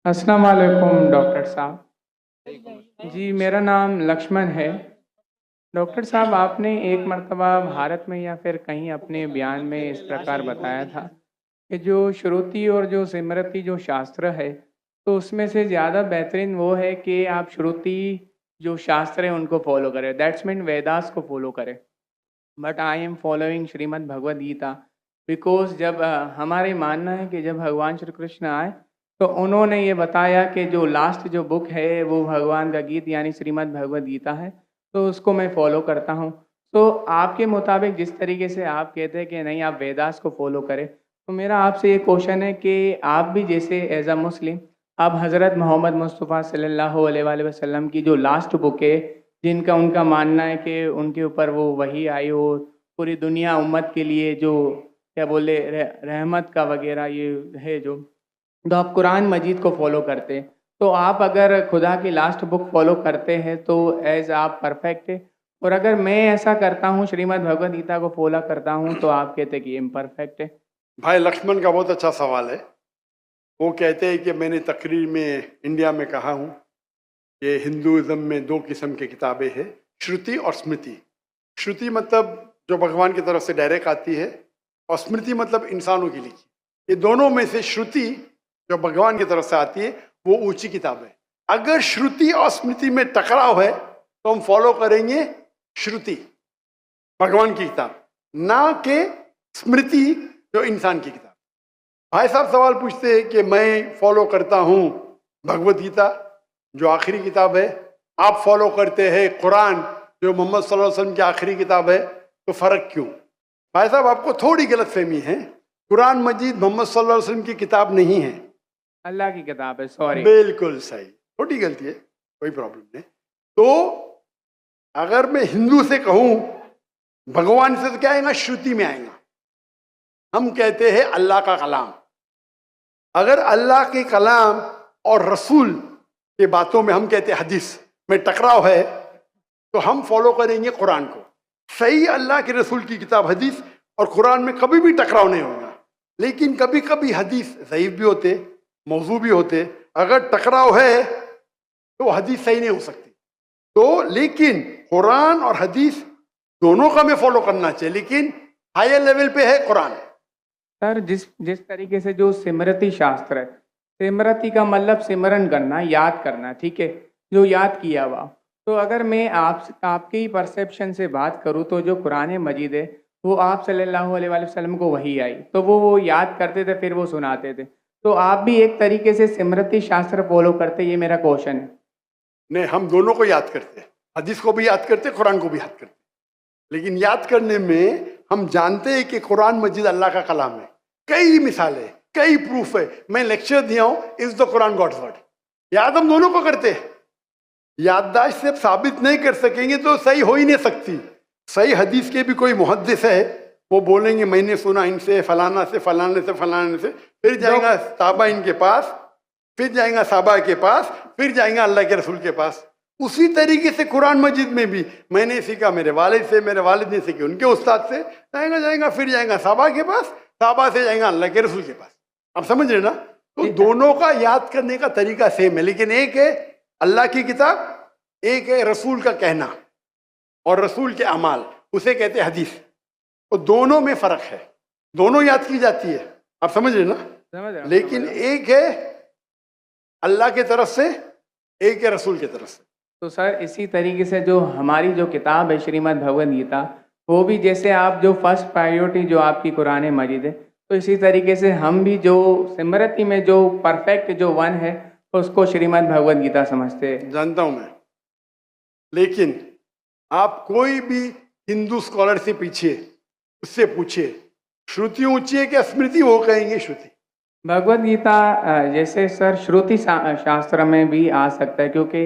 अस्सलाम वालेकुम डॉक्टर साहब। जी, मेरा नाम लक्ष्मण है। डॉक्टर साहब, आपने एक मर्तबा भारत में या फिर कहीं अपने बयान में इस प्रकार बताया था कि जो श्रुति और जो स्मृति जो शास्त्र है, तो उसमें से ज़्यादा बेहतरीन वो है कि आप श्रुति जो शास्त्र है उनको फॉलो करें, दैट्स मीन वेदास को फॉलो करें। But I am following Shrimad Bhagavad Gita because जब हमारे मानना है कि जब भगवान श्री कृष्ण आए तो उन्होंने ये बताया कि जो लास्ट जो बुक है वो भगवान का गीत यानी श्रीमद् भगवद गीता है, तो उसको मैं फॉलो करता हूँ। तो आपके मुताबिक जिस तरीके से आप कहते हैं कि नहीं आप वेदास को फॉलो करें, तो मेरा आपसे ये क्वेश्चन है कि आप भी जैसे एज अ मुस्लिम आप हज़रत मोहम्मद मुस्तफ़ा सल्लल्लाहु अलैहि वसल्लम की जो लास्ट बुक है, जिनका उनका मानना है कि उनके ऊपर वो वही आई हो पूरी दुनिया उम्मत के लिए जो क्या बोले रहमत का वगैरह ये है जो, तो आप कुरान मजीद को फॉलो करते हैं। तो आप अगर खुदा की लास्ट बुक फॉलो करते हैं तो एज आप परफेक्ट है, और अगर मैं ऐसा करता हूँ श्रीमद् भगवद गीता को फॉलो करता हूँ तो आप कहते हैं कि इम्परफेक्ट है। भाई लक्ष्मण का बहुत अच्छा सवाल है। वो कहते हैं कि मैंने तकरीर में इंडिया में कहा हूँ कि हिंदुज़म में दो किस्म की किताबें हैं, श्रुति और स्मृति। श्रुति मतलब जो भगवान की तरफ से डायरेक्ट आती है, और स्मृति मतलब इंसानों की लिखी। ये दोनों में से श्रुति जो भगवान की तरफ से आती है वो ऊंची किताब है। अगर श्रुति और स्मृति में टकराव है तो हम फॉलो करेंगे श्रुति, भगवान की किताब, ना कि स्मृति जो इंसान की किताब। भाई साहब सवाल पूछते हैं कि मैं फॉलो करता हूँ भगवत गीता जो आखिरी किताब है, आप फॉलो करते हैं कुरान जो मोहम्मद सल्लल्लाहु अलैहि वसल्लम की आखिरी किताब है, तो फर्क क्यों? भाई साहब आपको थोड़ी गलत फहमी है। कुरान मजीद मोहम्मद सल्लल्लाहु अलैहि वसल्लम की किताब नहीं है, अल्लाह की किताब है। सॉरी, बिल्कुल सही, छोटी गलती है, कोई प्रॉब्लम नहीं। तो अगर मैं हिंदू से कहूँ भगवान से, तो क्या आएगा? श्रुति में आएगा। हम कहते हैं अल्लाह का कलाम। अगर अल्लाह के कलाम और रसूल के बातों में हम कहते हैं हदीस में टकराव है, तो हम फॉलो करेंगे कुरान को। सही अल्लाह के रसूल की किताब हदीस और कुरान में कभी भी टकराव नहीं होगा, लेकिन कभी कभी हदीस ज़ईफ भी होते, मौजू भी होते। अगर टकराव है तो हदीस सही नहीं हो सकती। तो लेकिन कुरान और हदीस दोनों का हमें फॉलो करना चाहिए, लेकिन हायर लेवल पे है कुरान। सर जिस जिस तरीके से जो सिमरती शास्त्र है, सिमरती का मतलब सिमरन करना, याद करना, ठीक है, जो याद किया हुआ। तो अगर मैं आपके ही परसेप्शन से बात करूँ तो जो कुरान मजीद है वो आप सल्लल्लाहु अलैहि वसल्लम को वही आई, तो वो याद करते थे फिर वो सुनाते थे। तो आप भी एक तरीके से सिमरती शास्त्र फॉलो करते, ये मेरा क्वेश्चन है। नहीं, हम दोनों को याद करते हैं, हदीस को भी याद करते, कुरान को भी याद करते। लेकिन याद करने में हम जानते हैं कि कुरान मजीद अल्लाह का कलाम है। कई मिसालें, कई प्रूफ है। मैं लेक्चर दिया हूं, is the Quran God's word. याद हम दोनों को करते हैं। याददाश्त से साबित नहीं कर सकेंगे तो सही हो ही नहीं सकती। सही हदीस के भी कोई मुहद्दिस है, वो बोलेंगे मैंने सुना इनसे, फलाना से, फलाने से, फलाने से, फिर जाएगा साहबा इनके पास, फिर जाएगा साहबा के पास, फिर जाएगा अल्लाह के रसूल के पास। उसी तरीके से कुरान मजीद में भी मैंने सीखा मेरे वालिद से, मेरे वालिद ने सीखी उनके उस्ताद से, जाएगा फिर जाएगा साहबा के पास, साहबा से जाएगा अल्लाह के रसूल के पास। आप समझ रहे ना? तो दोनों का याद करने का तरीका सेम है, लेकिन एक है अल्लाह की किताब, एक है रसूल का कहना और रसूल के अमाल, उसे कहते हैं हदीस। तो दोनों में फर्क है, दोनों याद की जाती है। आप समझ रहे ना? समझ रहा हूं। लेकिन एक है अल्लाह की तरफ से, एक है रसूल की तरफ से। तो सर इसी तरीके से जो हमारी जो किताब है श्रीमद् भगवद गीता, वो भी जैसे आप जो फर्स्ट प्रायोरिटी जो आपकी कुरान मजीद है, तो इसी तरीके से हम भी जो सिमरती में जो परफेक्ट जो वन है उसको श्रीमद् भगवद गीता समझते हैं। जानता हूं मैं, लेकिन आप कोई भी हिंदू स्कॉलर से पीछे उससे पूछे श्रुति ऊंची है क्या स्मृति, वो कहेंगे श्रुति। भगवद गीता जैसे सर श्रुति शास्त्र में भी आ सकता है, क्योंकि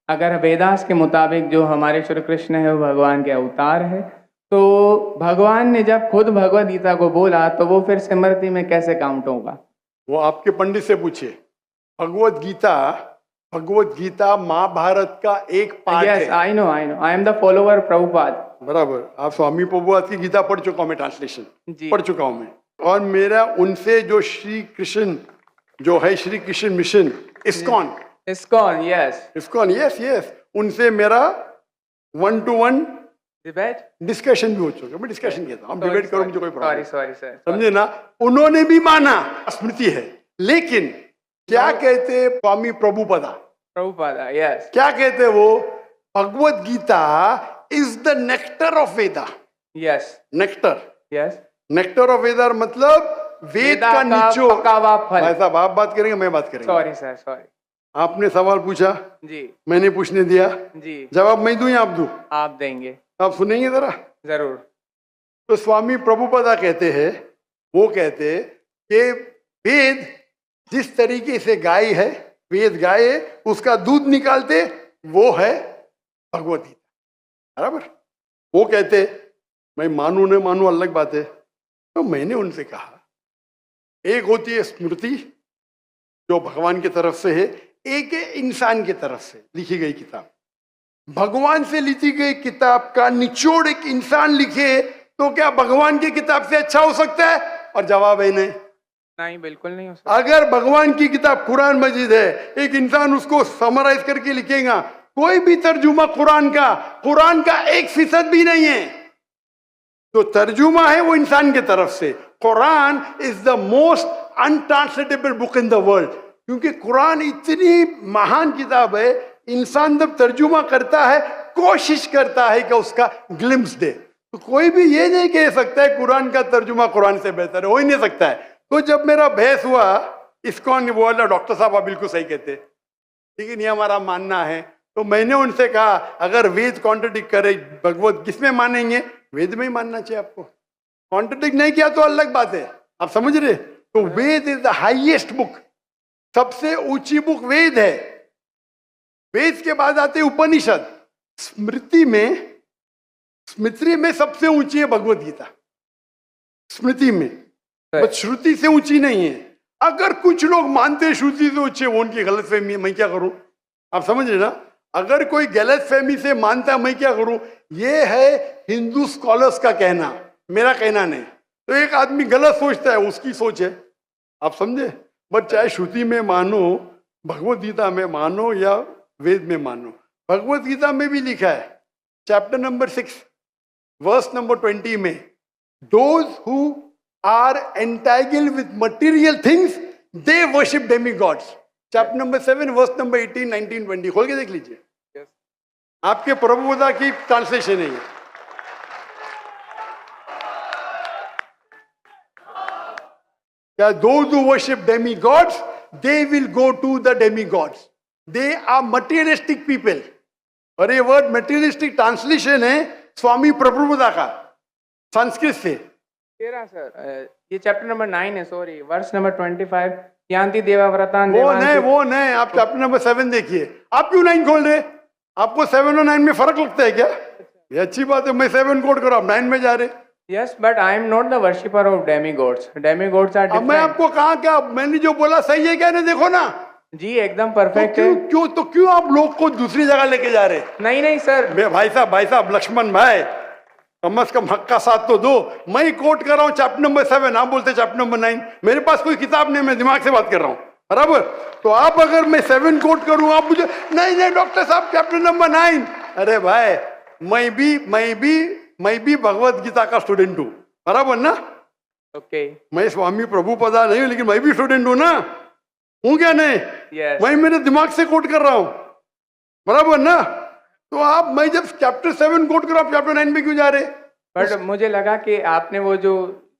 अगर वेदास के मुताबिक जो हमारे श्री कृष्ण है वो भगवान के अवतार है, तो भगवान ने जब खुद भगवद गीता को बोला तो वो फिर स्मृति में कैसे काउंट होगा? वो आपके पंडित से पूछे। भगवद गीता महाभारत का एक पार्ट है। I know, I am the follower Prabhupada. बराबर, आप स्वामी प्रभुपाद की गीता पढ़ चुका हूं मैं, ट्रांसलेशन पढ़ चुका हूं मैं। और मेरा उनसे जो श्री कृष्ण जो है, Shri Krishna mission ISKCON, ISKCON, yes. ISKCON, yes yes, उनसे मेरा 1-to-1 Debate? डिस्कशन भी हो चुका है। मैं डिस्कशन कहता हूँ, हम डिबेट करो, मुझे कोई प्रॉब्लम Sorry, sir. समझे ना। उन्होंने भी माना, स्मृति है, लेकिन क्या कहते स्वामी प्रभुपदा, Prabhupada, yes. क्या कहते वो, Bhagavad Gita is the nectar of Veda. Yes. Nectar, Yes. Nectar of Veda मतलब वेद वेदा का निचोड़। पका हुआ फल। भाई साहब आप बात करेंगे, मैं बात करेंगे। Sorry, sir. Sorry. आपने सवाल पूछा, जी मैंने पूछने दिया, जी, जवाब मैं दूं या आप दूं? आप देंगे। आप सुनेंगे जरा। जरूर। तो स्वामी प्रभुपदा कहते हैं, वो कहते कि वेद जिस तरीके से गाय है, वेद गाय है, उसका दूध निकालते वो है भगवत गीता, बराबर। वो कहते, मैं मानू न मानू अलग बात है। तो मैंने उनसे कहा, एक होती है स्मृति जो भगवान की तरफ से है, एक है इंसान की तरफ से लिखी गई किताब। भगवान से लिखी गई किताब का निचोड़ एक इंसान लिखे तो क्या भगवान की किताब से अच्छा हो सकता है? और जवाब है नहीं। नहीं, बिल्कुल नहीं हो सकता। अगर भगवान की किताब कुरान मजीद है, एक इंसान उसको समराइज करके लिखेगा, कोई भी तर्जुमा कुरान का 1% भी नहीं है। तो तर्जुमा है वो इंसान की तरफ से। Quran is the most untranslatable book in the world, क्योंकि कुरान इतनी महान किताब है, इंसान जब तर्जुमा करता है, कोशिश करता है कि उसका ग्लिम्स दे। तो कोई भी ये नहीं कह सकता है कुरान का तर्जुमा कुरान से बेहतर है, हो ही नहीं सकता है। तो जब मेरा बहस हुआ, इस्कॉन ने बोला डॉक्टर साहब आप बिल्कुल सही कहते, लेकिन ये हमारा मानना है। तो मैंने उनसे कहा, अगर वेद कॉन्ट्रडिक्ट करे, भगवत किसमें मानेंगे? वेद में ही मानना चाहिए आपको। कॉन्ट्रडिक्ट नहीं किया तो अलग बात है, आप समझ रहे। तो वेद इज द हाईएस्ट बुक, सबसे ऊंची बुक वेद है। वेद के बाद आते उपनिषद। स्मृति में सबसे ऊंची है भगवत गीता, स्मृति में, बस श्रुति से ऊंची नहीं है। अगर कुछ लोग मानते हैं श्रुति से ऊंची, वो उनकी गलतफहमी है, मैं क्या करूं? आप समझ रहे ना। अगर कोई गलतफहमी से मानता है, मैं क्या करूं? ये है हिंदू स्कॉलर्स का कहना, मेरा कहना नहीं। तो एक आदमी गलत सोचता है, उसकी सोच है, आप समझे। बट चाहे श्रुति में मानो, भगवत गीता में मानो या वेद में मानो, भगवत गीता में भी लिखा है, चैप्टर नंबर 6 वर्स नंबर 20 में, those who are entangled with material things they worship डेमी गॉड्स। चैप्टर नंबर 7 वर्स नंबर 18, 19, 20 खोल के देख लीजिए। Yes. आपके प्रभुदा की ट्रांसलेशन है ये। Those who worship demigods, they will go to the demigods. They are materialistic people. और ये वर्ड materialistic ट्रांसलेशन है स्वामी प्रभुदा का संस्कृत से। तेरा सर, ये चैप्टर नंबर 9 है, सॉरी, वर्स नंबर 25, यान्ति देवाव्रतान वो नहीं, आप चैप्टर नंबर 7 देखिए। आप क्यों 9 खोल रहे? आपको 7 और 9 में फर्क लगता है क्या? ये अच्छी बात है, मैं 7 कोट करो, आप 9 में जा रहे। Yes, but I am not the worshipper of demigods. Demigods are अब मैं different. आपको कहा क्या, मैंने जो बोला सही है क्या? नहीं, देखो ना जी एकदम परफेक्ट है। क्यों आप लोग को दूसरी जगह लेके जा रहे? नहीं सर, भाई साहब लक्ष्मण भाई, कम से कम हक का साथ तो दो। मैं कोट कर रहा हूँ चैप्टर नंबर 7, आप बोलते चैप्टर नंबर 9। मेरे पास कोई किताब नहीं, मैं दिमाग से बात कर रहा हूँ, बराबर। तो आप अगर मैं 7 कोट करूँ, आप मुझे नहीं डॉक्टर साहब चैप्टर नंबर 9। अरे भाई, मैं भी भगवत गीता का स्टूडेंट हूँ, बराबर ना। ओके। मैं स्वामी प्रभुपदा नहीं हूँ, लेकिन मैं भी स्टूडेंट हूँ ना, हूँ क्या नहीं? Yes. मैं मेरे दिमाग से कोट कर रहा हूँ, बराबर ना। तो मैं जब चैप्टर 7 कोट कर रहा हूँ, चैप्टर 9 में क्यों जा रहे? बट मुझे लगा कि आपने वो जो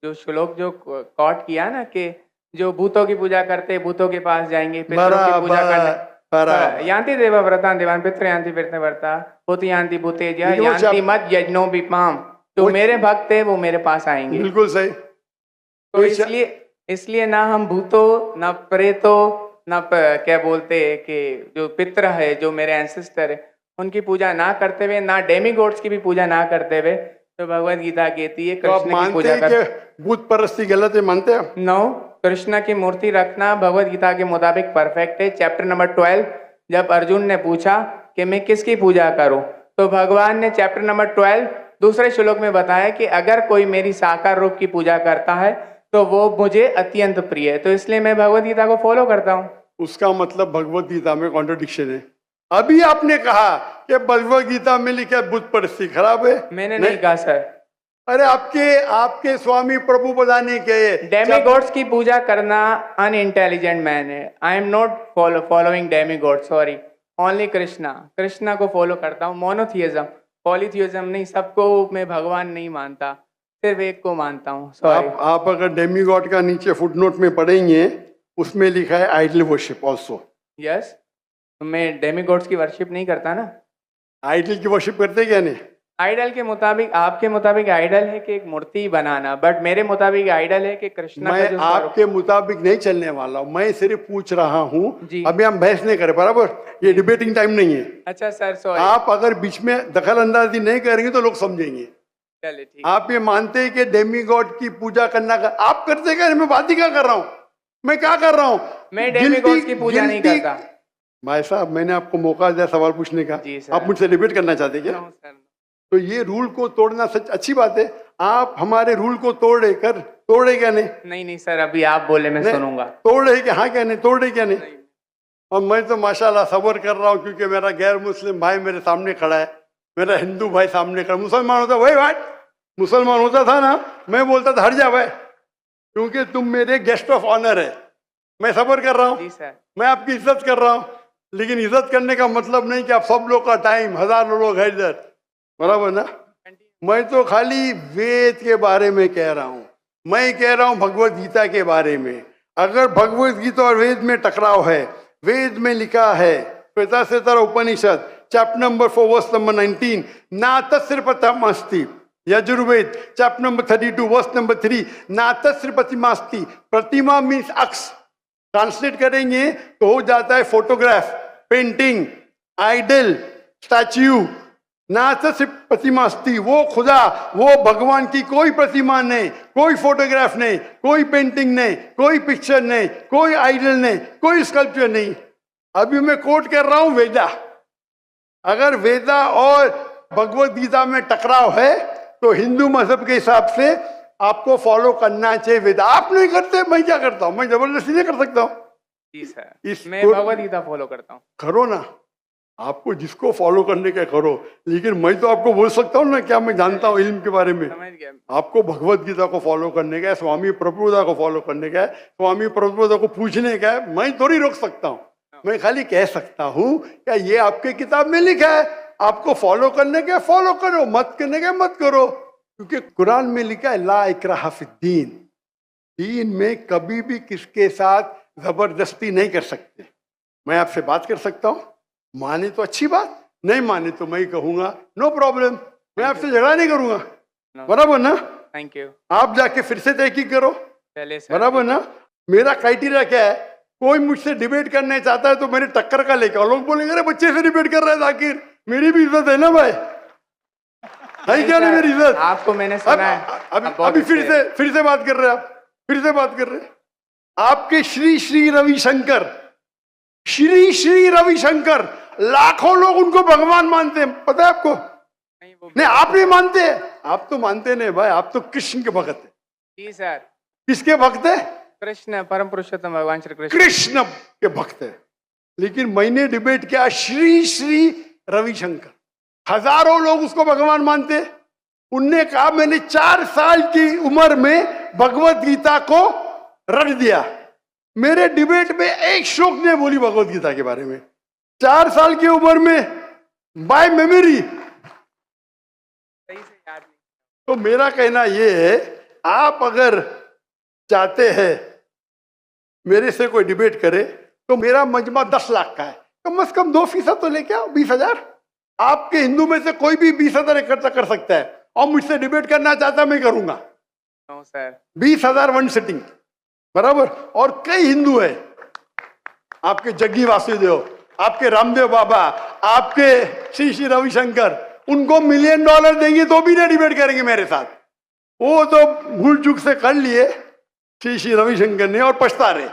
श्लोक जो कोट किया ना, कि जो भूतों की पूजा करते भूतों के पास जाएंगे, पितरों की पूजा करने, यान्ति देवाव्रतान देवान पितृ यान्ति पितृव्रता भूत यान्ति भूतेज्य यान्ति मत यज्ञो विपाम। तो मेरे भक्त है, वो मेरे पास आएंगे। बिल्कुल सही। तो इसलिए ना हम भूतों, ना प्रेतों, ना क्या बोलते हैं कि जो पितृ है, जो मेरे एंसेस्टर है, उनकी पूजा ना करते हुए, ना डेमीगॉड्स की भी पूजा ना करते हुए, तो भगवत गीता कहती है कृष्ण की पूजा कर। भूत परस्ती गलत है, मानते हैं? नो, कृष्ण की मूर्ति रखना भगवत गीता के मुताबिक परफेक्ट है। चैप्टर नंबर 12, जब अर्जुन ने पूछा कि मैं किसकी पूजा करूं, तो भगवान ने चैप्टर नंबर 12 दूसरे श्लोक में बताया कि अगर कोई मेरी साकार रूप की पूजा करता है तो वो मुझे अत्यंत प्रिय है। तो इसलिए मैं भगवत गीता को फॉलो करता हूँ। उसका मतलब भगवत गीता में कॉन्ट्रडिक्शन है। अभी आपने कहा कि भगवत गीता में लिखा है बुत परिस्थिति खराब है। मैंने नहीं कहा सर। अरे आपके स्वामी प्रभु बताने के डेमीगॉड्स की पूजा करना अनइंटेलिजेंट मैन है। I am not following demigod, sorry, only Krishna को फॉलो करता हूँ। मोनोथियज्म, पॉलीथियज्म नहीं, सबको मैं भगवान नहीं मानता, सिर्फ एक को मानता हूँ। सॉरी। आप अगर डेमीगॉड का नीचे फुटनोट में पढ़ेंगे, उसमें लिखा है आइडल वर्शिप ऑल्सो। यस, तो मैं डेमीगॉड्स की वर्शिप नहीं करता ना। आइडल की वर्शिप करते क्या नहीं? आइडल के मुताबिक, आपके मुताबिक आइडल है कि एक मूर्ति बनाना, बट मेरे मुताबिक आइडल है कि कृष्णा मैं आपके मुताबिक नहीं चलने वाला हूँ, मैं सिर्फ पूछ रहा हूँ। अभी हम बहस नहीं करें, बराबर? ये डिबेटिंग टाइम नहीं है। अच्छा सर, सॉरी। आप अगर बीच में दखल अंदाजी नहीं करेंगे तो लोग समझेंगे। चलिए ठीक। आप ये मानते हैं कि डेमीगॉड की पूजा करना आप करते क्या? मैं बात ही क्या कर रहा हूँ, मैं क्या कर रहा हूँ? मैं डेमीगॉड्स की पूजा नहीं करता। भाई साहब, मैंने आपको मौका दिया सवाल पूछने का, आप मुझसे डिबेट करना चाहते क्या? तो ये रूल को तोड़ना सच अच्छी बात है। आप हमारे रूल को तोड़े क्या नहीं? नहीं सर, अभी आप बोले मैं सुनूंगा। तोड़े क्या? हाँ क्या नहीं? तोड़े क्या नहीं? और मैं तो माशाल्लाह सब्र कर रहा हूँ, क्योंकि मेरा गैर मुस्लिम भाई मेरे सामने खड़ा है, मेरा हिंदू भाई सामने खड़ा। मुसलमान होता वही भाई, मुसलमान होता था ना, मैं बोलता था हट जा भाई, क्योंकि तुम मेरे गेस्ट ऑफ ऑनर है। मैं सब्र कर रहा हूँ, मैं आपकी इज्जत कर रहा हूँ, लेकिन इज्जत करने का मतलब नहीं कि आप सब लोग का टाइम, हजारों लोग है इधर, बराबर ना? मैं तो खाली वेद के बारे में कह रहा हूँ, मैं कह रहा हूँ भगवत गीता के बारे में। अगर भगवत गीता और वेद में टकराव है, वेद में लिखा है Shvetashvatara Upanishad chapter number 4 verse number 19, ना तस्य प्रतिमास्ति। Yajurveda chapter number 32 verse number 3, ना तस्य प्रतिमास्ति। प्रतिमा मीन्स अक्स, ट्रांसलेट करेंगे तो हो जाता है फोटोग्राफ, पेंटिंग, आइडल, स्टैच्यू। ना तस्य प्रतिमास्ति, वो खुदा, वो भगवान की कोई प्रतिमा नहीं, कोई फोटोग्राफ नहीं, कोई पेंटिंग नहीं, कोई पिक्चर नहीं, कोई आइडल नहीं, कोई स्कल्पचर नहीं। अभी मैं कोट कर रहा हूं वेदा। अगर वेदा और भगवत गीता में टकराव है तो हिंदू मजहब के हिसाब से आपको फॉलो करना चाहिए वेदा। आप नहीं करते, मैं क्या करता हूं? मैं जबरदस्ती नहीं कर सकता हूं। जी सर, मैं भगवत गीता फॉलो करता हूं। करो ना, आपको जिसको फॉलो करने का करो, लेकिन मैं तो आपको बोल सकता हूँ ना क्या मैं जानता हूँ इल्म के बारे में। आपको भगवत गीता को फॉलो करने का है, स्वामी प्रभुदा को फॉलो करने का है, स्वामी प्रभुदा को पूछने का है। मैं थोड़ी रोक सकता हूँ, मैं खाली कह सकता हूँ क्या ये आपके किताब में लिखा है, आपको फॉलो करने का फॉलो करो, मत करने का मत करो। क्योंकि कुरान में लिखा है ला इकराहा फिद्दीन, दीन में कभी भी किसके साथ जबरदस्ती नहीं कर सकते। मैं आपसे बात कर सकता हूँ, माने तो अच्छी बात, नहीं माने तो मैं कहूंगा नो प्रॉब्लम, मैं आपसे झगड़ा नहीं करूंगा, बराबर ना? Thank you. आप जाके फिर से तहकीक करो, बराबर ना? मेरा क्राइटेरिया क्या है? कोई मुझसे डिबेट करने चाहता है तो मेरे टक्कर का लेकर, लोग बोलेंगे अरे बच्चे से डिबेट कर रहा है जाकिर, मेरी भी इज्जत है ना भाई, है क्या नहीं मेरी इज्जत? आपको मैंने सुना है। अभी फिर से बात कर रहे हैं आप, फिर से बात कर रहे हैं। आपके श्री श्री रविशंकर, श्री श्री रविशंकर, लाखों लोग उनको भगवान मानते हैं, पता है आपको? नहीं, आप नहीं मानते, आप तो मानते नहीं भाई, आप तो कृष्ण के भक्त है। जी सर। किसके भक्त है? कृष्ण, परम पुरुषोत्तम भगवान श्री कृष्ण, कृष्ण के भक्त है। लेकिन मैंने डिबेट किया श्री श्री रविशंकर, हजारों लोग उसको भगवान मानते। उनने कहा मैंने 4 साल की उम्र में भगवत गीता को रट दिया। मेरे डिबेट में एक श्लोक ने बोली भगवत गीता के बारे में, 4 साल की उम्र में, बाय मेमोरी। तो मेरा कहना यह है, आप अगर चाहते हैं मेरे से कोई डिबेट करे तो मेरा मजमा 10 लाख का है, कम से कम 2% तो लेके आओ, 20,000। आपके हिंदू में से कोई भी 20,000 इकट्ठा कर सकता है और मुझसे डिबेट करना चाहता मैं करूंगा। 20,000 वन सिटिंग, बराबर। और कई हिंदू है, आपके जग्गी वासुदेव, आपके रामदेव बाबा, आपके श्री श्री रविशंकर, उनको $1 मिलियन देंगे तो भी नहीं डिबेट करेंगे मेरे साथ। वो तो भूल चूक से कर लिए श्री श्री रविशंकर ने और पछता रहे।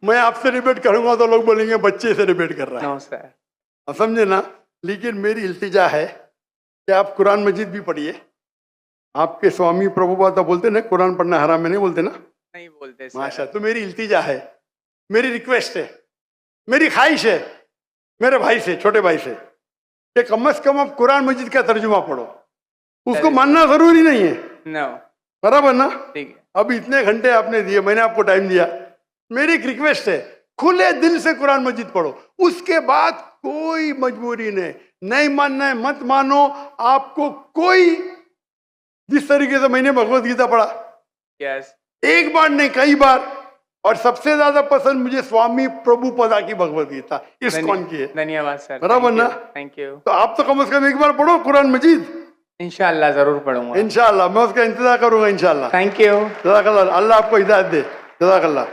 मैं आपसे डिबेट करूंगा तो लोग बोलेंगे बच्चे से डिबेट कर रहा है। आप समझे ना? लेकिन मेरी इल्तिजा है कि आप कुरान मजीद भी पढ़िए। आपके स्वामी प्रभुपाद बोलते ना कुरान पढ़ना हराम है, नहीं बोलते ना? नहीं बोलते माशा। तो मेरी इल्तिजा है मेरी रिक्वेस्ट है, मेरी ख्वाहिश है मेरे भाई से, छोटे भाई से, कि कम से कम आप कुरान मजीद का तर्जुमा पढ़ो। उसको मानना जरूरी नहीं है, नो, बराबर ना? ठीक है। अब इतने घंटे आपने दिए, मैंने आपको टाइम दिया, मेरी एक रिक्वेस्ट है, खुले दिल से कुरान मजीद पढ़ो। उसके बाद कोई मजबूरी नहीं मानना है मत मानो, आपको कोई, जिस तरीके से मैंने भगवत गीता पढ़ा, यस, एक बार नहीं कई बार, और सबसे ज्यादा पसंद मुझे स्वामी प्रभुपदा की भगवत गीता, इस्कॉन की है। धन्यवाद सर, बराबर ना? Thank you. तो आप तो कम से कम एक बार पढ़ो कुरान मजीद। इंशाल्लाह जरूर पढ़ूंगा। इंशाल्लाह मैं उसका इंतजार करूंगा इंशाल्लाह। Thank you. जज़ाकल्लाह, अल्लाह आपको हिदायत दे। जज़ाकल्लाह।